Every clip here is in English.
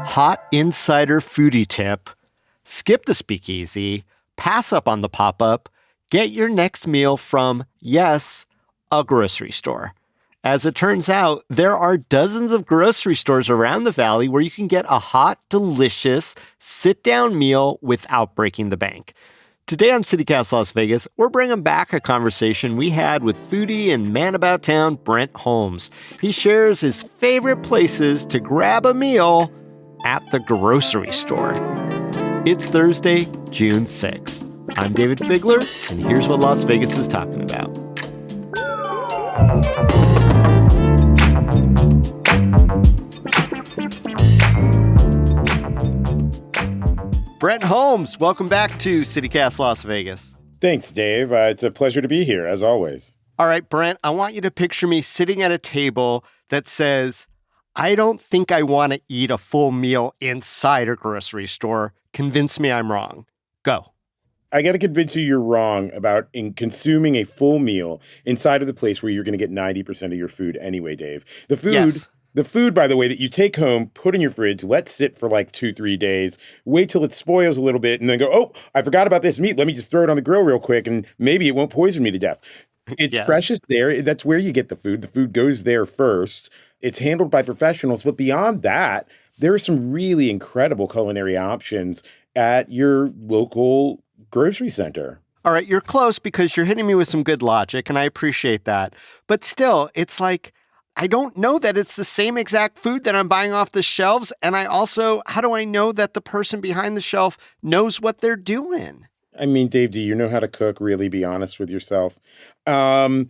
Hot insider foodie tip: skip the speakeasy, pass up on the pop-up, get your next meal from, yes, a grocery store. As it turns out, there are dozens of grocery stores around the valley where you can get a hot, delicious, sit-down meal without breaking the bank. Today on CityCast Las Vegas, we're bringing back a conversation we had with foodie and man about town Brent Holmes. He shares his favorite places to grab a meal at the grocery store. It's Thursday, June 6th. I'm Dayvid Figler, and here's what Las Vegas is talking about. Brent Holmes, welcome back to CityCast Las Vegas. Thanks, Dave. It's a pleasure to be here, as always. All right, Brent, I want you to picture me sitting at a table that says, I don't think I want to eat a full meal inside a grocery store. Convince me I'm wrong. Go. I got to convince you you're wrong about consuming a full meal inside of the place where you're going to get 90% of your food anyway, Dave. The food, by the way, that you take home, put in your fridge, let sit for like 2-3 days, wait till it spoils a little bit, and then go, oh, I forgot about this meat. Let me just throw it on the grill real quick, and maybe it won't poison me to death. It's freshest there. That's where you get the food. The food goes there first. It's handled by professionals. But beyond that, there are some really incredible culinary options at your local grocery center. All right, you're close because you're hitting me with some good logic, and I appreciate that. But still, it's like, I don't know that it's the same exact food that I'm buying off the shelves. And how do I know that the person behind the shelf knows what they're doing? I mean, Dave, do you know how to cook? Really be honest with yourself. Do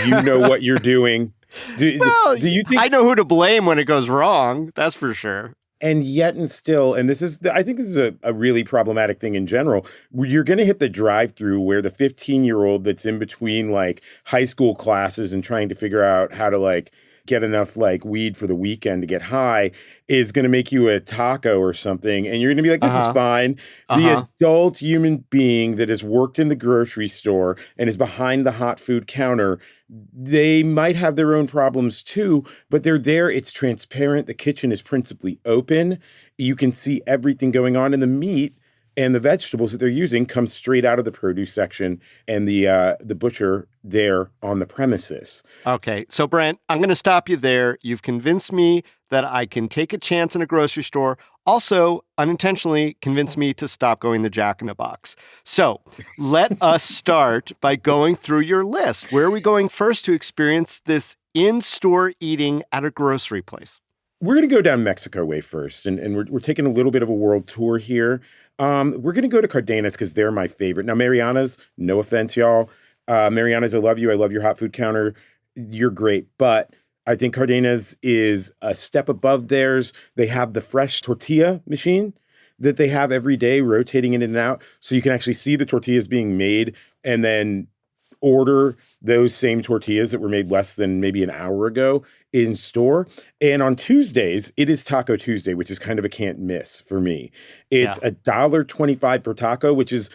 you know what you're doing? Do you think I know who to blame when it goes wrong? That's for sure. And yet and still, and I think this is a really problematic thing in general, you're going to hit the drive-through where the 15-year-old that's in between like high school classes and trying to figure out how to like get enough like weed for the weekend to get high is going to make you a taco or something. And you're going to be like, this is fine. The adult human being that has worked in the grocery store and is behind the hot food counter, they might have their own problems too, but they're there. It's transparent. The kitchen is principally open. You can see everything going on in the meat. And the vegetables that they're using come straight out of the produce section and the butcher there on the premises. Okay, so Brent, I'm going to stop you there. You've convinced me that I can take a chance in a grocery store. Also, unintentionally convinced me to stop going to Jack in the Box. So let us start by going through your list. Where are we going first to experience this in-store eating at a grocery place? We're going to go down Mexico way first, and we're taking a little bit of a world tour here. We're going to go to Cardenas because they're my favorite. Now, Mariana's, no offense, y'all. Mariana's, I love you. I love your hot food counter. You're great. But I think Cardenas is a step above theirs. They have the fresh tortilla machine that they have every day rotating in and out. So you can actually see the tortillas being made and then order those same tortillas that were made less than maybe an hour ago in store. And on Tuesdays, it is Taco Tuesday, which is kind of a can't miss for me. It's $1.25 per taco, which is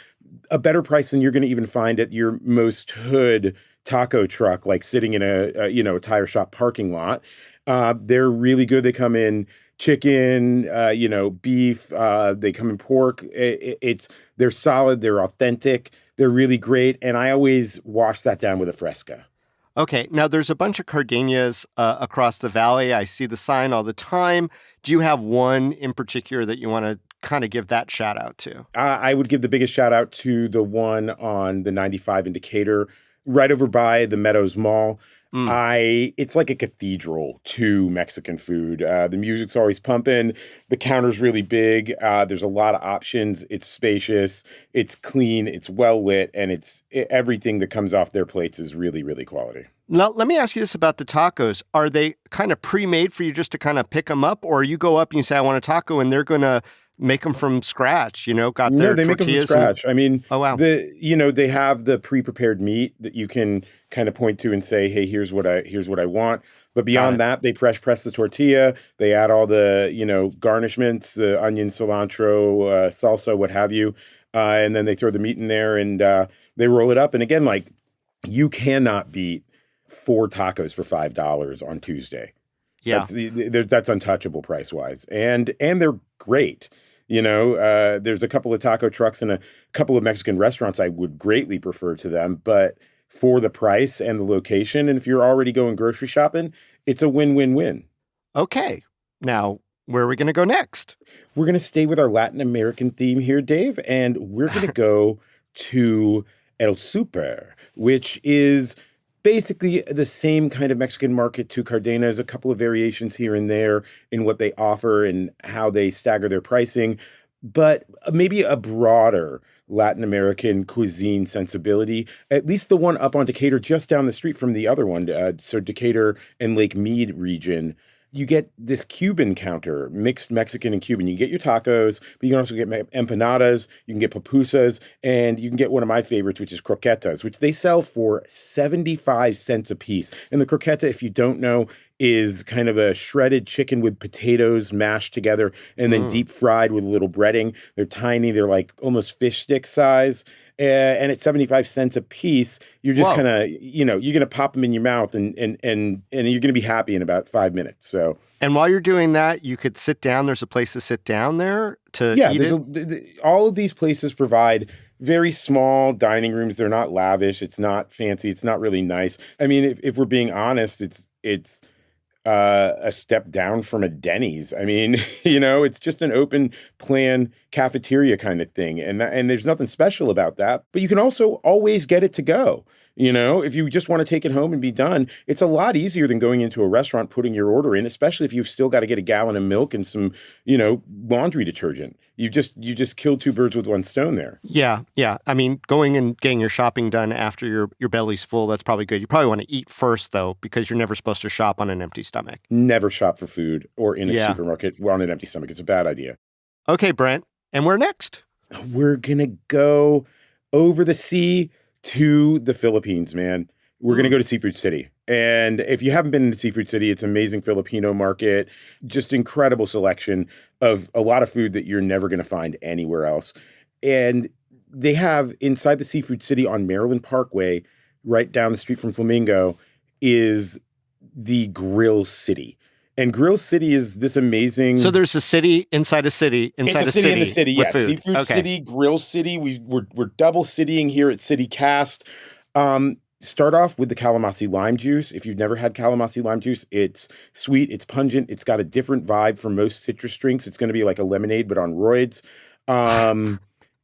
a better price than you're going to even find at your most hood taco truck, like sitting in a tire shop parking lot. They're really good. They come in chicken, beef. They come in pork. They're solid. They're authentic. They're really great. And I always wash that down with a Fresca. Okay. Now, there's a bunch of Cardenas across the valley. I see the sign all the time. Do you have one in particular that you want to kind of give that shout out to? I would give the biggest shout out to the one on the 95 in Decatur, right over by the Meadows Mall. It's like a cathedral to Mexican food. The music's always pumping. The counter's really big. There's a lot of options. It's spacious. It's clean. It's well lit, and everything that comes off their plates is really, really quality. Now, let me ask you this about the tacos. Are they kind of pre-made for you just to kind of pick them up, or you go up and you say, I want a taco, and they're going to make them from scratch, got their they make them from scratch. Oh, wow. They have the pre-prepared meat that you can kind of point to and say, hey, here's what I want. But beyond that, they press the tortilla. They add all the, garnishments, the onion, cilantro, salsa, what have you. And then they throw the meat in there and they roll it up. And again, you cannot beat 4 tacos for $5 on Tuesday. Yeah. That's untouchable price wise, and they're great. There's a couple of taco trucks and a couple of Mexican restaurants I would greatly prefer to them, but for the price and the location, and if you're already going grocery shopping, it's a win-win-win. Okay. Now, where are we going to go next? We're going to stay with our Latin American theme here, Dave, and we're going to go to El Super, which is basically the same kind of Mexican market to Cardenas, a couple of variations here and there in what they offer and how they stagger their pricing, but maybe a broader Latin American cuisine sensibility, at least the one up on Decatur, just down the street from the other one. So Decatur and Lake Mead region. You get this Cuban counter, mixed Mexican and Cuban. You get your tacos, but you can also get empanadas, you can get pupusas, and you can get one of my favorites, which is croquetas, which they sell for 75 cents a piece. And the croqueta, if you don't know, is kind of a shredded chicken with potatoes mashed together and then deep fried with a little breading. They're tiny. They're like almost fish stick size. And at 75 cents a piece, you're just kind of, you're going to pop them in your mouth and you're going to be happy in about 5 minutes. So, and while you're doing that, you could sit down. There's a place to sit down there to eat it. All of these places provide very small dining rooms. They're not lavish. It's not fancy. It's not really nice. I mean, if we're being honest, it's a step down from a Denny's. I mean, it's just an open plan cafeteria kind of thing. And there's nothing special about that, but you can also always get it to go. If you just want to take it home and be done, it's a lot easier than going into a restaurant, putting your order in, especially if you've still got to get a gallon of milk and some, laundry detergent. You just killed two birds with one stone there. Yeah. I mean, going and getting your shopping done after your belly's full, that's probably good. You probably want to eat first, though, because you're never supposed to shop on an empty stomach. Never shop for food or in a supermarket on an empty stomach. It's a bad idea. Okay, Brent. And where next? We're going to go over the sea to the Philippines, man. We're going to go to Seafood City. And if you haven't been to Seafood City, it's an amazing Filipino market, just incredible selection of a lot of food that you're never going to find anywhere else. And they have inside the Seafood City on Maryland Parkway, right down the street from Flamingo, is the Grill City. And Grill City is this amazing... So there's a city inside a city inside a city. In the city, yes. Food. Seafood City, Grill City. We're double citying here at City Cast. Start off with the Calamasi lime juice. If you've never had Calamasi lime juice, it's sweet, it's pungent, it's got a different vibe from most citrus drinks. It's going to be like a lemonade, but on roids.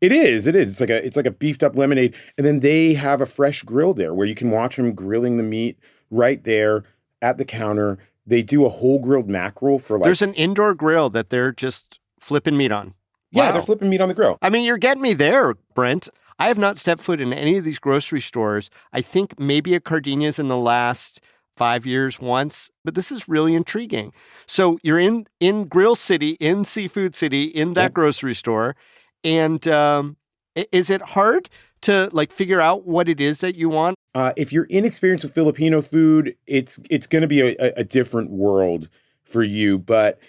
It is. It's like a beefed up lemonade. And then they have a fresh grill there where you can watch them grilling the meat right there at the counter. They do a whole grilled mackerel for There's an indoor grill that they're just flipping meat on. Yeah, they're flipping meat on the grill. I mean, you're getting me there, Brent. I have not stepped foot in any of these grocery stores. I think maybe a Cardenas in the last 5 years once, but this is really intriguing. So you're in Grill City, in Seafood City, in that grocery store. And is it hard to figure out what it is that you want? If you're inexperienced with Filipino food, it's going to be a different world for you. But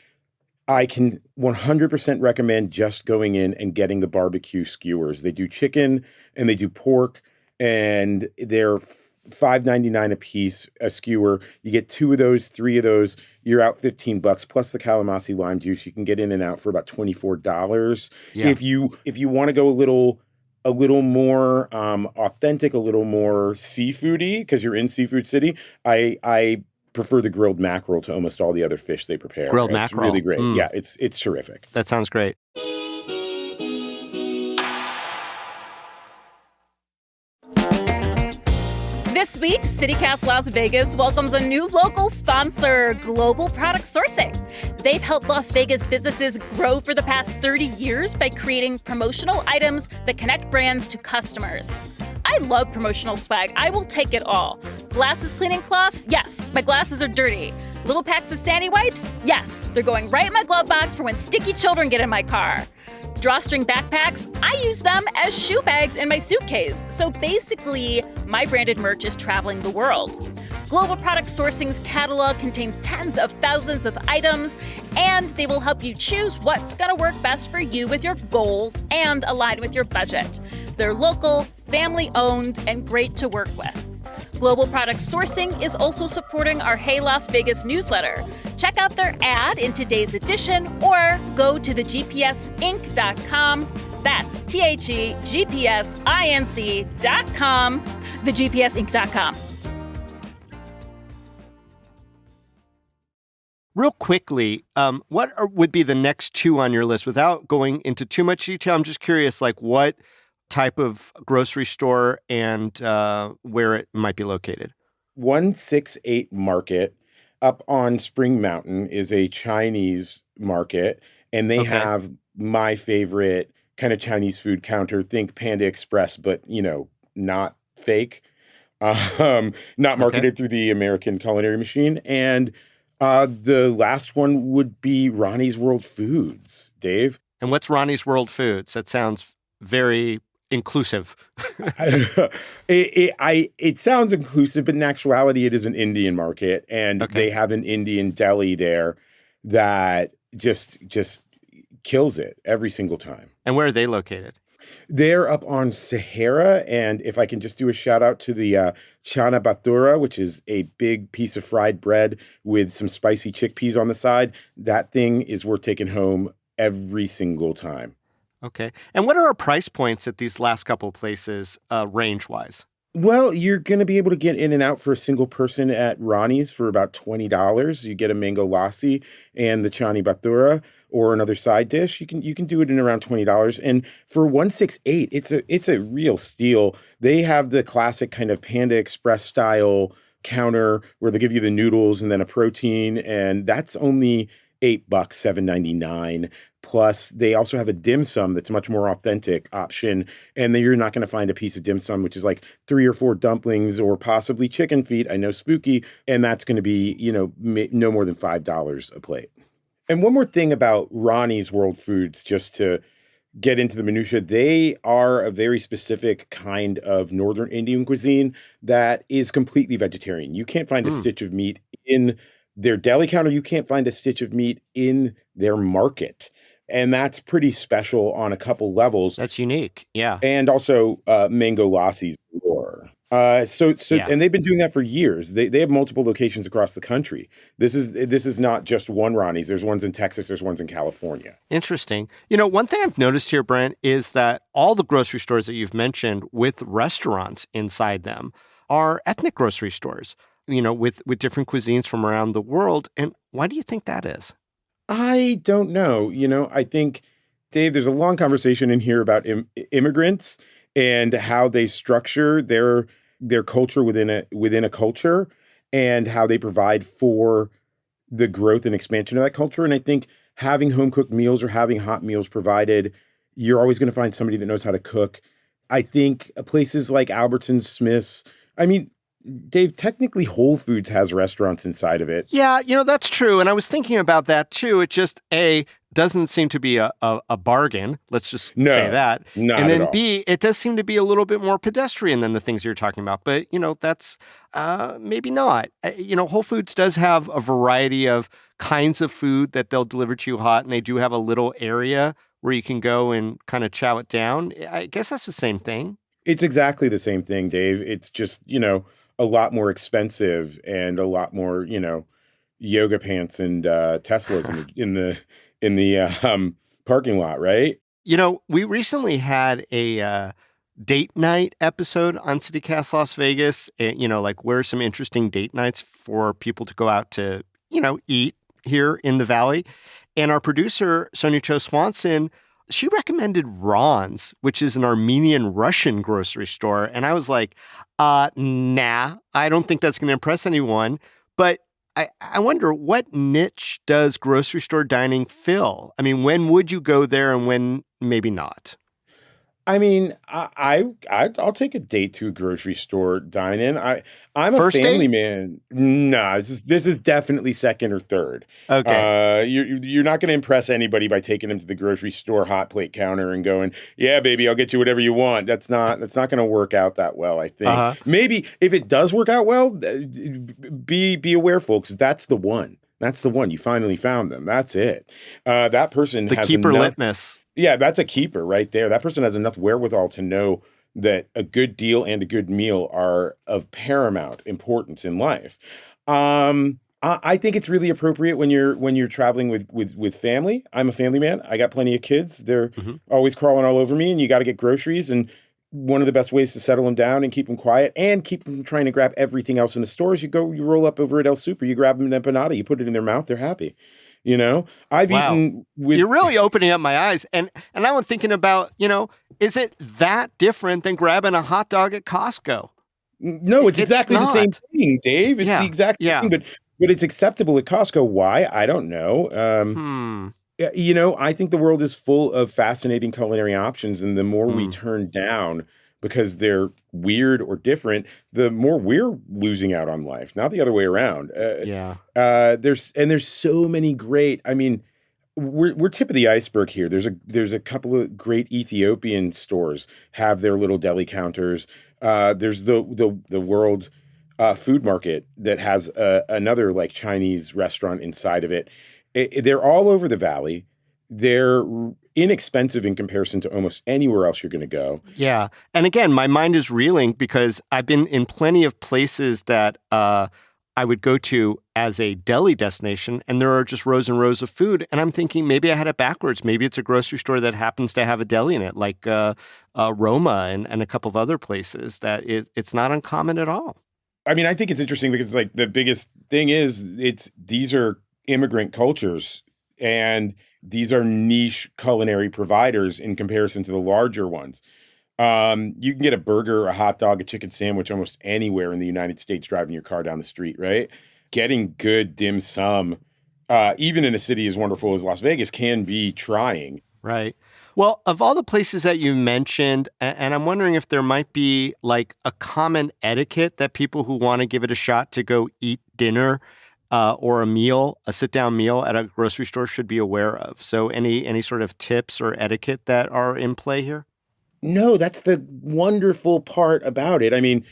I can 100% recommend just going in and getting the barbecue skewers. They do chicken and they do pork, and they're $5.99 a piece, a skewer. You get 2 of those, 3 of those, you're out $15 plus the Calamasi lime juice. You can get in and out for about $24. Yeah. If you want to go a little more authentic, a little more seafoody, because you're in Seafood City, I prefer the grilled mackerel to almost all the other fish they prepare. Grilled mackerel. It's really great. Yeah, it's terrific. That sounds great. This week, CityCast Las Vegas welcomes a new local sponsor, Global Product Sourcing. They've helped Las Vegas businesses grow for the past 30 years by creating promotional items that connect brands to customers. I love promotional swag. I will take it all. Glasses cleaning cloths? Yes, my glasses are dirty. Little packs of Sandy wipes? Yes, they're going right in my glove box for when sticky children get in my car. Drawstring backpacks? I use them as shoe bags in my suitcase. So basically, my branded merch is traveling the world. Global Product Sourcing's catalog contains tens of thousands of items, and they will help you choose what's going to work best for you with your goals and align with your budget. They're local, family-owned, and great to work with. Global Product Sourcing is also supporting our Hey Las Vegas newsletter. Check out their ad in today's edition or go to thegpsinc.com. That's THEGPSINC.com, thegpsinc.com. Real quickly, would be the next two on your list? Without going into too much detail, I'm just curious, like what type of grocery store and where it might be located. 168 Market up on Spring Mountain is a Chinese market, and they have my favorite kind of Chinese food counter. Think Panda Express, but, not fake, not marketed through the American culinary machine. And the last one would be Ronnie's World Foods, Dave. And what's Ronnie's World Foods? That sounds very inclusive. It sounds inclusive, but in actuality, it is an Indian market, and they have an Indian deli there that just kills it every single time. And where are they located? They're up on Sahara, and if I can just do a shout out to the chana bhatura, which is a big piece of fried bread with some spicy chickpeas on the side, that thing is worth taking home every single time. Okay. And what are our price points at these last couple of places range-wise? Well, you're going to be able to get in and out for a single person at Ronnie's for about $20. You get a mango lassi and the chani bhatura or another side dish. You can do it in around $20. And for 168, it's a real steal. They have the classic kind of Panda Express style counter where they give you the noodles and then a protein, and that's only $8, $7.99. Plus, they also have a dim sum that's much more authentic option. And then you're not going to find a piece of dim sum, which is like 3 or 4 dumplings or possibly chicken feet. I know, spooky. And that's going to be, no more than $5 a plate. And one more thing about Ronnie's World Foods, just to get into the minutia, they are a very specific kind of Northern Indian cuisine that is completely vegetarian. You can't find a stitch of meat in their deli counter. You can't find a stitch of meat in their market. And that's pretty special on a couple levels. That's unique, yeah. And also mango lassi's galore. And they've been doing that for years. They have multiple locations across the country. This is not just one Ronnie's. There's ones in Texas. There's ones in California. Interesting. One thing I've noticed here, Brent, is that all the grocery stores that you've mentioned with restaurants inside them are ethnic grocery stores, with different cuisines from around the world. And why do you think that is? I don't know. I think, Dave, there's a long conversation in here about immigrants and how they structure their culture within a culture and how they provide for the growth and expansion of that culture. And I think having home cooked meals or having hot meals provided, you're always going to find somebody that knows how to cook. I think places like Albertsons, Smith's, Dave, technically Whole Foods has restaurants inside of it. Yeah, that's true. And I was thinking about that too. It just, A, doesn't seem to be a bargain. Let's just say that. Not and then at all. B, it does seem to be a little bit more pedestrian than the things you're talking about. But, that's maybe not. Whole Foods does have a variety of kinds of food that they'll deliver to you hot. And they do have a little area where you can go and kind of chow it down. I guess that's the same thing. It's exactly the same thing, Dave. It's just, a lot more expensive and a lot more, yoga pants and Teslas in the parking lot, right? We recently had a date night episode on CityCast Las Vegas. Like where are some interesting date nights for people to go out to, eat here in the Valley. And our producer, Sonia Cho Swanson, she recommended Ron's, which is an Armenian-Russian grocery store. And I was like, nah, I don't think that's going to impress anyone. But I wonder, what niche does grocery store dining fill? When would you go there and when maybe not? I'll take a date to a grocery store dine-in. I'm a First family date? man. Nah, this is definitely second or third. Okay. You're not going to impress anybody by taking them to the grocery store hot plate counter and going, "Yeah, baby, I'll get you whatever you want." That's not going to work out that well, I think. Uh-huh. Maybe if it does work out well, be aware, folks. That's the one. That's the one. You finally found them. That's it. That person The has keeper enough. litmus. Yeah, that's a keeper right there. That person has enough wherewithal to know that a good deal and a good meal are of paramount importance in life. I think it's really appropriate when you're traveling with family. I'm a family man. I got plenty of kids. They're Mhm. always crawling all over me, and you got to get groceries. And one of the best ways to settle them down and keep them quiet and keep them trying to grab everything else in the stores, you roll up over at El Super, you grab them an empanada, you put it in their mouth, they're happy. You know, I've Wow. eaten with You're really opening up my eyes. And now I'm thinking about, is it that different than grabbing a hot dog at Costco? No, it's It's exactly the same not. thing, Dave. It's the Yeah. exact same Yeah. thing, but it's acceptable at Costco. Why? I don't know. Hmm. Yeah, I think the world is full of fascinating culinary options, and the more we Mm. turn down because they're weird or different, the more we're losing out on life, not the other way around. Yeah. There's so many great. I mean, we're tip of the iceberg here. There's a couple of great Ethiopian stores have their little deli counters. There's the world food market that has another like Chinese restaurant inside of it. They're all over the valley. They're inexpensive in comparison to almost anywhere else you're going to go. Yeah. And again, my mind is reeling because I've been in plenty of places that I would go to as a deli destination, and there are just rows and rows of food. And I'm thinking maybe I had it backwards. Maybe it's a grocery store that happens to have a deli in it, like Roma and a couple of other places that it's not uncommon at all. I mean, I think it's interesting because like the biggest thing is these are immigrant cultures and these are niche culinary providers in comparison to the larger ones. You can get a burger, a hot dog, a chicken sandwich almost anywhere in the United States driving your car down the street, right? Getting good dim sum, even in a city as wonderful as Las Vegas, can be trying. Right. Well, of all the places that you mentioned, and I'm wondering if there might be like a common etiquette that people who want to give it a shot to go eat dinner or a sit-down meal at a grocery store should be aware of. So any sort of tips or etiquette that are in play here? No, that's the wonderful part about it. I mean,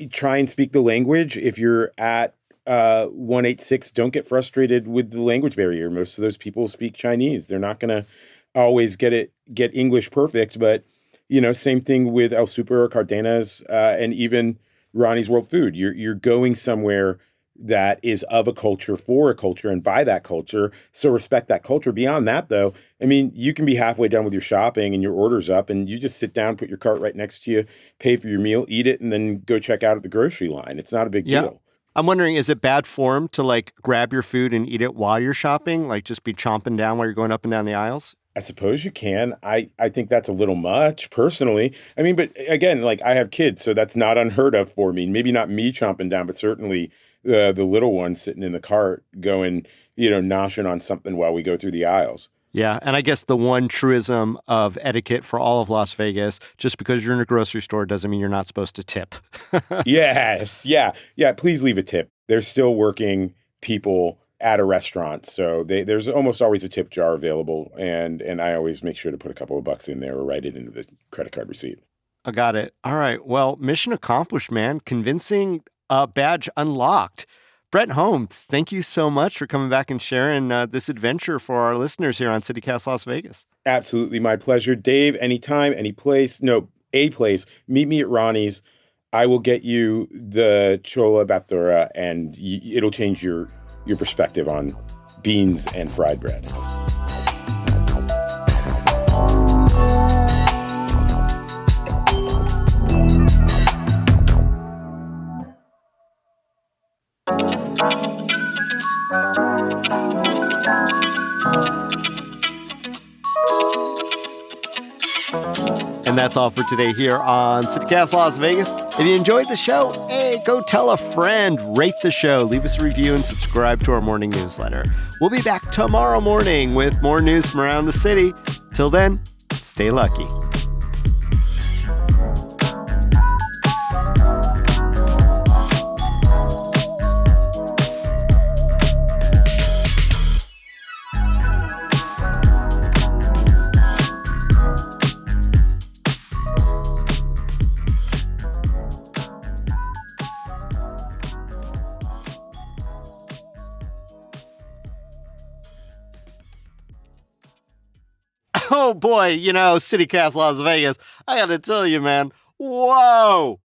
try and speak the language. If you're at 186, don't get frustrated with the language barrier. Most of those people speak Chinese. They're not going to always get English perfect, but same thing with El Super or Cardenas, and even Ronnie's World Food. You're going somewhere that is of a culture for a culture and by that culture. So respect that culture. Beyond that, though, I mean, you can be halfway done with your shopping and your order's up, and you just sit down, put your cart right next to you, pay for your meal, eat it, and then go check out at the grocery line. It's not a big Yeah. deal. I'm wondering, is it bad form to like grab your food and eat it while you're shopping? Like just be chomping down while you're going up and down the aisles? I suppose you can. I think that's a little much personally. I mean, but again, like I have kids, so that's not unheard of for me. Maybe not me chomping down, but certainly the little one sitting in the cart going, noshing on something while we go through the aisles. Yeah, and I guess the one truism of etiquette for all of Las Vegas, just because you're in a grocery store doesn't mean you're not supposed to tip. Yes. Yeah. Yeah. Please leave a tip. There's still working people at a restaurant. So there's almost always a tip jar available. And I always make sure to put a couple of bucks in there or write it into the credit card receipt. I got it. All right. Well, mission accomplished, man. Convincing badge unlocked. Brent Holmes, thank you so much for coming back and sharing this adventure for our listeners here on CityCast Las Vegas. Absolutely my pleasure. Dave, anytime, any place. No, a place. Meet me at Ronnie's. I will get you the chola bathura and it'll change your perspective on beans and fried bread. And that's all for today here on CityCast Las Vegas. If you enjoyed the show, hey, go tell a friend, rate the show, leave us a review, and subscribe to our morning newsletter. We'll be back tomorrow morning with more news from around the city. Till then, stay lucky. Oh boy, CityCast Las Vegas, I gotta tell you, man, Whoa!